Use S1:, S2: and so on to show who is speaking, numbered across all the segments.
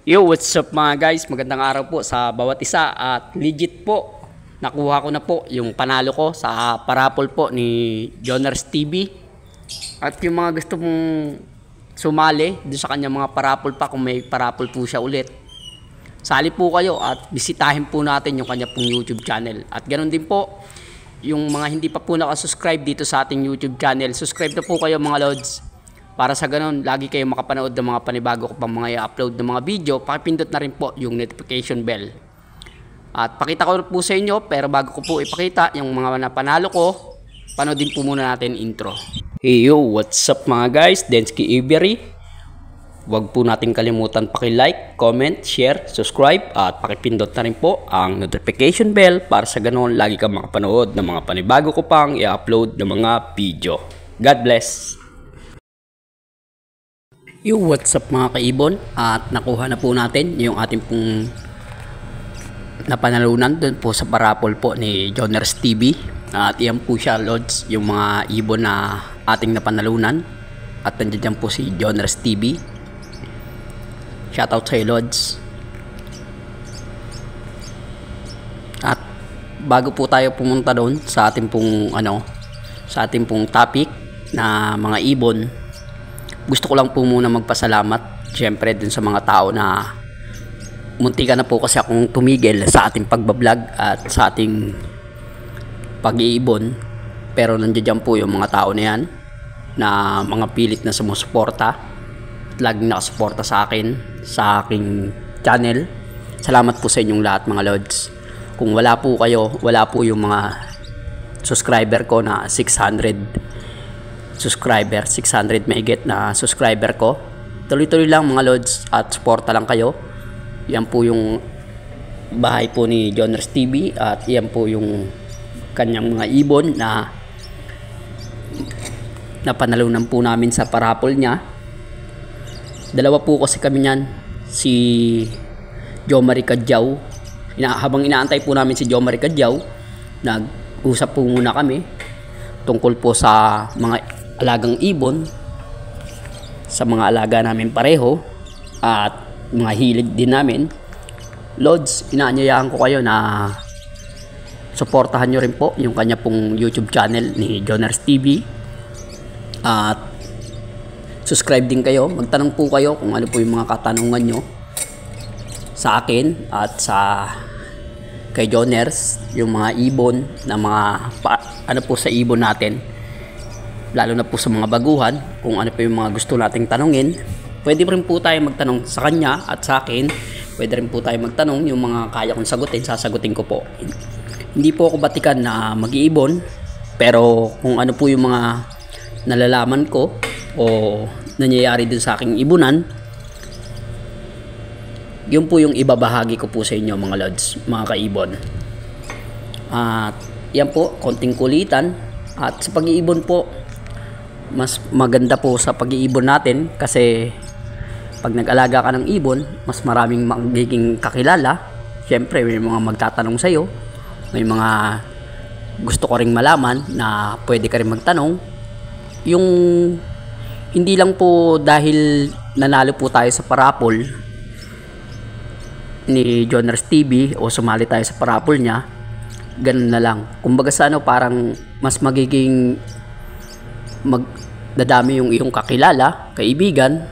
S1: Yo, what's up mga guys? Magandang araw po sa bawat isa at legit po. Nakuha ko na po yung panalo ko sa parapol po ni Joners TV. At yung mga gusto mong sumali doon sa kanya mga parapol pa kung may parapol po siya ulit. Sali po kayo at bisitahin po natin yung kanya pong YouTube channel. At ganoon din po, yung mga hindi pa po nakasubscribe dito sa ating YouTube channel, subscribe na po kayo mga lods. Para sa ganun, lagi kayo makapanood ng mga panibago ko pang mga i-upload ng mga video, pakipindot na rin po yung notification bell. At pakita ko po sa inyo, pero bago ko po ipakita yung mga napanalo ko, panoodin po muna natin intro. Hey yo, what's up mga guys? Densky Avery. Huwag po natin kalimutan paki-like, comment, share, subscribe at pakipindot na rin po ang notification bell para sa ganun, lagi kang makapanood ng mga panibago ko pang i-upload ng mga video. God bless! Yo, what's up mga kaibon, at nakuha na po natin yung ating pong napanalunan doon po sa parapol po ni Joners TV. At iyan po siya lods, yung mga ibon na ating napanalunan. At nandiyan po si Joners TV. Shoutout sa lods. At bago po tayo pumunta doon sa ating pong sa ating pong topic na mga ibon, gusto ko lang po muna magpasalamat syempre dun sa mga tao na muntika na po kasi akong tumigil sa ating pagbablog at sa ating pag-iibon, pero nandiyan po yung mga tao na yan na mga pilit na sumusuporta at laging nakasuporta sa akin sa aking channel. Salamat po sa inyong lahat mga lods. Kung wala po kayo, wala po yung mga subscriber ko na 600 mahigit na subscriber ko. Tuloy-tuloy lang mga lods at suporta lang kayo. Yan po yung bahay po ni Joners TV at yan po yung kanyang mga ibon na napanalunan po namin sa parapol niya. Dalawa po kasi kami niyan, si Jomari Kadyaw. Habang inaantay po namin si Jomari Kadyaw, nag-usap po muna kami tungkol po sa mga alagang ibon, sa mga alaga namin pareho at mga hilig din namin. Lods, inaanyayahan ko kayo na suportahan nyo rin po yung kanya pong YouTube channel ni Joners TV at subscribe din kayo. Magtanong po kayo kung ano po yung mga katanungan nyo sa akin at sa kay Joners, yung mga ibon na mga ano po sa ibon natin, lalo na po sa mga baguhan, kung ano po yung mga gusto nating tanungin. Pwede rin po tayo magtanong sa kanya at sa akin. Pwede rin po tayo magtanong, yung mga kaya kong sagutin, sasagutin ko po. Hindi po ako batikan na mag-iibon, pero kung ano po yung mga nalalaman ko o nangyayari din sa aking ibunan, yun po yung ibabahagi ko po sa inyo mga lods, mga kaibon. At yan po, konting kulitan. At sa pag-iibon po, mas maganda po sa pag-iibon natin kasi pag nag-alaga ka ng ibon, mas maraming magiging kakilala. Siyempre may mga magtatanong sa'yo, may mga gusto ko ring malaman na pwede ka rin magtanong. Yung hindi lang po dahil nanalo po tayo sa parapol ni Joners TV o sumali tayo sa parapol niya, ganun na lang. Kumbaga sa parang mas magiging dadami yung iyong kakilala, kaibigan.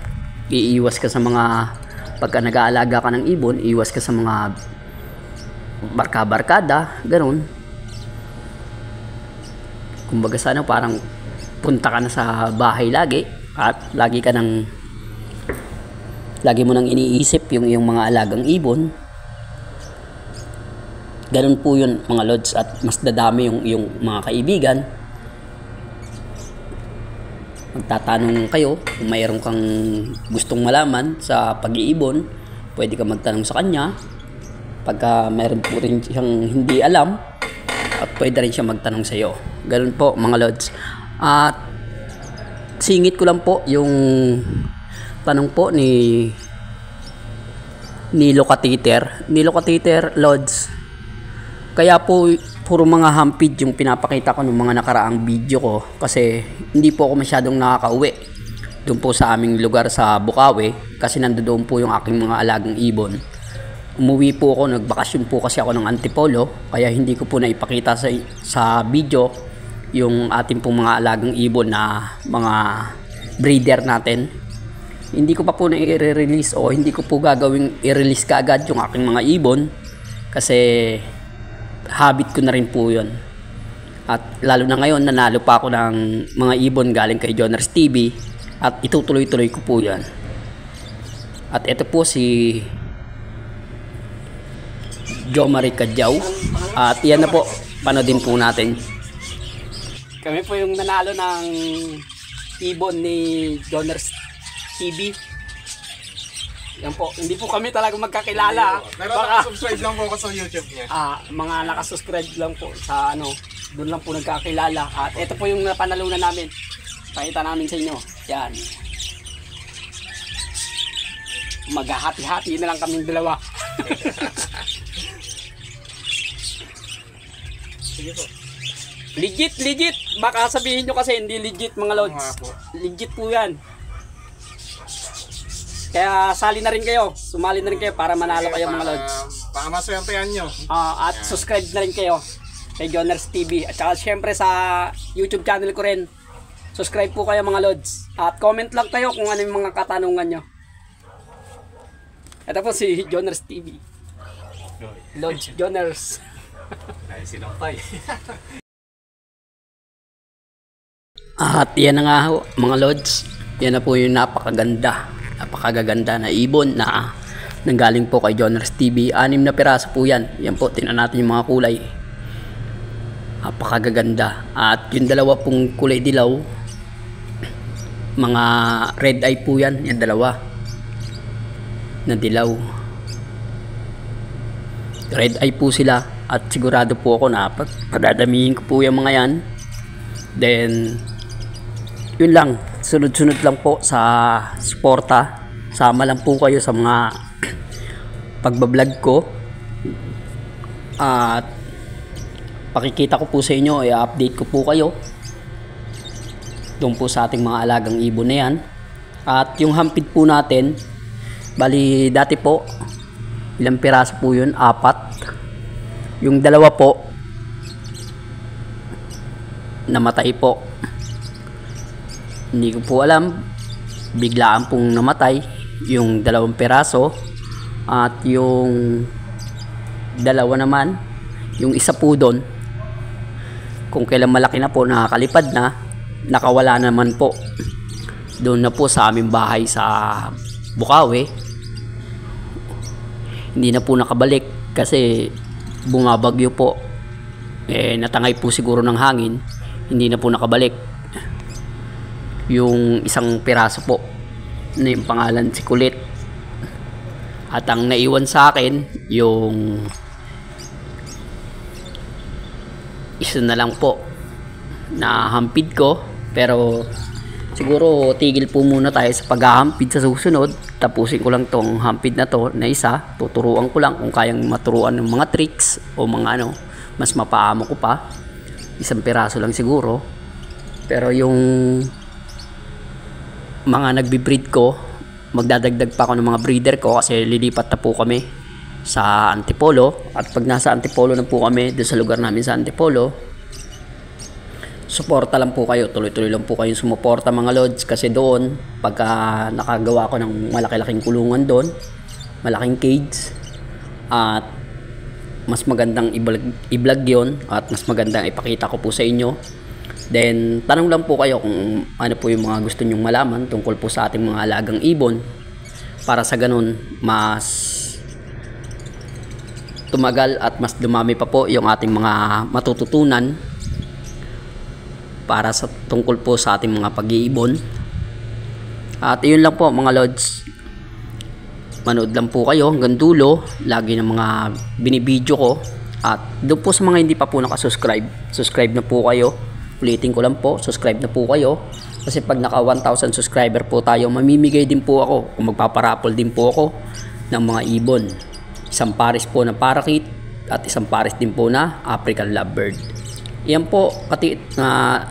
S1: Iiwas ka sa mga, pagka nag-aalaga ka ng ibon, iiwas ka sa mga barka-barkada, ganun. Kumbaga sa parang punta ka na sa bahay lagi at lagi mo nang iniisip yung mga alagang ibon. Ganun po yun mga lods, at mas dadami yung mga kaibigan. Magtatanong kayo kung mayroon kang gustong malaman sa pag-iibon, pwede ka magtanong sa kanya. Pagka mayroon po rin siyang hindi alam, at pwede rin siya magtanong sa iyo. Ganun po mga lods. At singit ko lang po yung tanong po ni Lokatiter. Ni Lokatiter lods, kaya po puro mga hampid yung pinapakita ko ng mga nakaraang video ko kasi hindi po ako masyadong nakakauwi doon po sa aming lugar sa Bukawi kasi nandoon po yung aking mga alagang ibon. Umuwi po ako, nagbakasyon po kasi ako ng Antipolo kaya hindi ko po naipakita sa video yung ating pong mga alagang ibon na mga breeder natin. Hindi ko pa po na-release o hindi ko po gagawing i-release kaagad yung aking mga ibon kasi habit ko na rin po yun. At lalo na ngayon nanalo pa ako ng mga ibon galing kay Joners TV at itutuloy-tuloy ko po yan. At ito po si Jomari Kadyaw. At yan na po, panoodin po natin. Kami po yung nanalo ng ibon ni Joners TV. Yan po, hindi po kami talaga magkakilala.
S2: Pero nakasubscribe lang po ako sa YouTube niya.
S1: Mga nakasubscribe lang po sa doon lang po nagkakilala. At ito po yung napanalunan namin. Pakita namin sa inyo. Yan. Maghahati-hati na lang kaming dalawa.
S2: Sige po.
S1: Legit. Baka sabihin nyo kasi hindi legit mga lods. Legit po yan. Kaya sali na rin kayo. Sumali na rin kayo para manalo kayo mga lods.
S2: Para maswertehan nyo.
S1: At subscribe na rin kayo kay Joners TV. At saka syempre sa YouTube channel ko rin. Subscribe po kayo mga lods. At comment lang kayo kung ano yung mga katanungan nyo. Ito po si Joners TV. Lods Joners.
S2: Ay, sinampay.
S1: At yan na nga ho, mga lods. Yan na po yung napakaganda na ibon na nanggaling po kay Joners TV. 6 na piraso po yan. Yan po, tingnan natin yung mga kulay. Napakaganda. At yung dalawa pong kulay dilaw, mga red eye po yan. Yan dalawa na dilaw. Red eye po sila. At sigurado po ako na padadamihin ko po yung mga yan. Then yun lang, sunod-sunod lang po sa suporta. Sama lang po kayo sa mga pagbablog ko. At pakikita ko po sa inyo, i-update ko po kayo doon po sa ating mga alagang ibon na yan. At yung hampid po natin, bali dati po ilang piraso po yun? 4. Yung dalawa po namatay po. Hindi ko po alam, biglaan pong namatay yung 2 piraso. At yung dalawa naman, yung isa po doon, kung kailan malaki na po, nakakalipad na, nakawala naman po doon na po sa aming bahay sa Bukawi. Hindi na po nakabalik kasi bumabagyo po, natangay po siguro ng hangin, hindi na po nakabalik. Yung isang piraso po na yung pangalan si Kulit. At ang naiwan sa akin yung isa na lang po na hampid ko. Pero siguro tigil po muna tayo sa paghahampid sa susunod. Tapusin ko lang tong hampid na to na isa. Tuturuan ko lang kung kayang maturuan ng mga tricks o mga mas mapaamo ko pa. 1 piraso lang siguro. Pero yung mga nagbi-breed ko, magdadagdag pa ako ng mga breeder ko kasi lilipat na po kami sa Antipolo. At pag nasa Antipolo na po kami, doon sa lugar namin sa Antipolo, suporta lang po kayo, tuloy-tuloy lang po kayong sumuporta mga lods. Kasi doon, pagka nakagawa ko ng malaki-laking kulungan doon, malaking cage, at mas magandang i-vlog yun, at mas magandang ipakita ko po sa inyo. Then tanong lang po kayo kung ano po yung mga gusto nyong malaman tungkol po sa ating mga alagang ibon, para sa ganun mas tumagal at mas dumami pa po yung ating mga matututunan para sa tungkol po sa ating mga pag-iibon. At yun lang po mga lods, manood lang po kayo hanggang dulo lagi ng mga binibidyo ko. At doon po sa mga hindi pa po nakasubscribe, subscribe na po kayo. Ulitin ko lang po, subscribe na po kayo. Kasi pag naka 1,000 subscriber po tayo, mamimigay din po ako, kung magpaparapol din po ako ng mga ibon. 1 pares po na parakeet at 1 pares din po na African lovebird. Iyan po,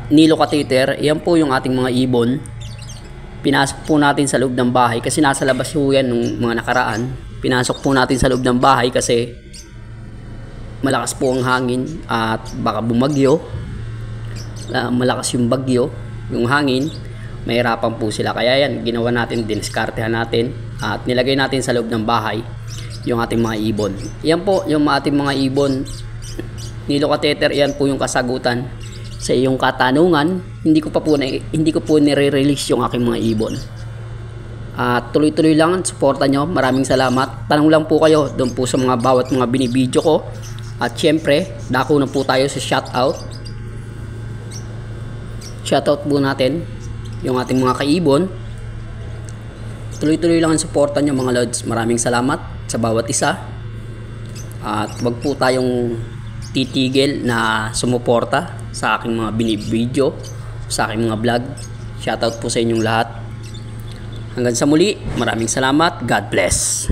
S1: Nilo Catheter, iyan po yung ating mga ibon Pinasok po natin sa loob ng bahay kasi nasa labas po yan nung mga nakaraan. Pinasok po natin sa loob ng bahay kasi malakas po ang hangin at baka bumagyo. Malakas yung bagyo, yung hangin, mahirapan po sila. Kaya yan, ginawa natin, diniskartehan natin at nilagay natin sa loob ng bahay yung ating mga ibon. Yan po yung ating mga ibon. Nilo Kateter, yan po yung kasagutan sa iyong katanungan. Hindi ko po nire-release yung aking mga ibon. At tuloy-tuloy lang, suporta nyo. Maraming salamat. Tanong lang po kayo doon po sa mga bawat mga binibideo ko. At syempre, dako na po tayo sa shoutout. Shoutout po natin yung ating mga kaibon. Tuloy-tuloy lang ang suporta nyo mga lods. Maraming salamat sa bawat isa. At wag po tayong titigil na sumuporta sa aking mga binibideo, sa aking mga vlog. Shoutout po sa inyong lahat. Hanggang sa muli, maraming salamat. God bless.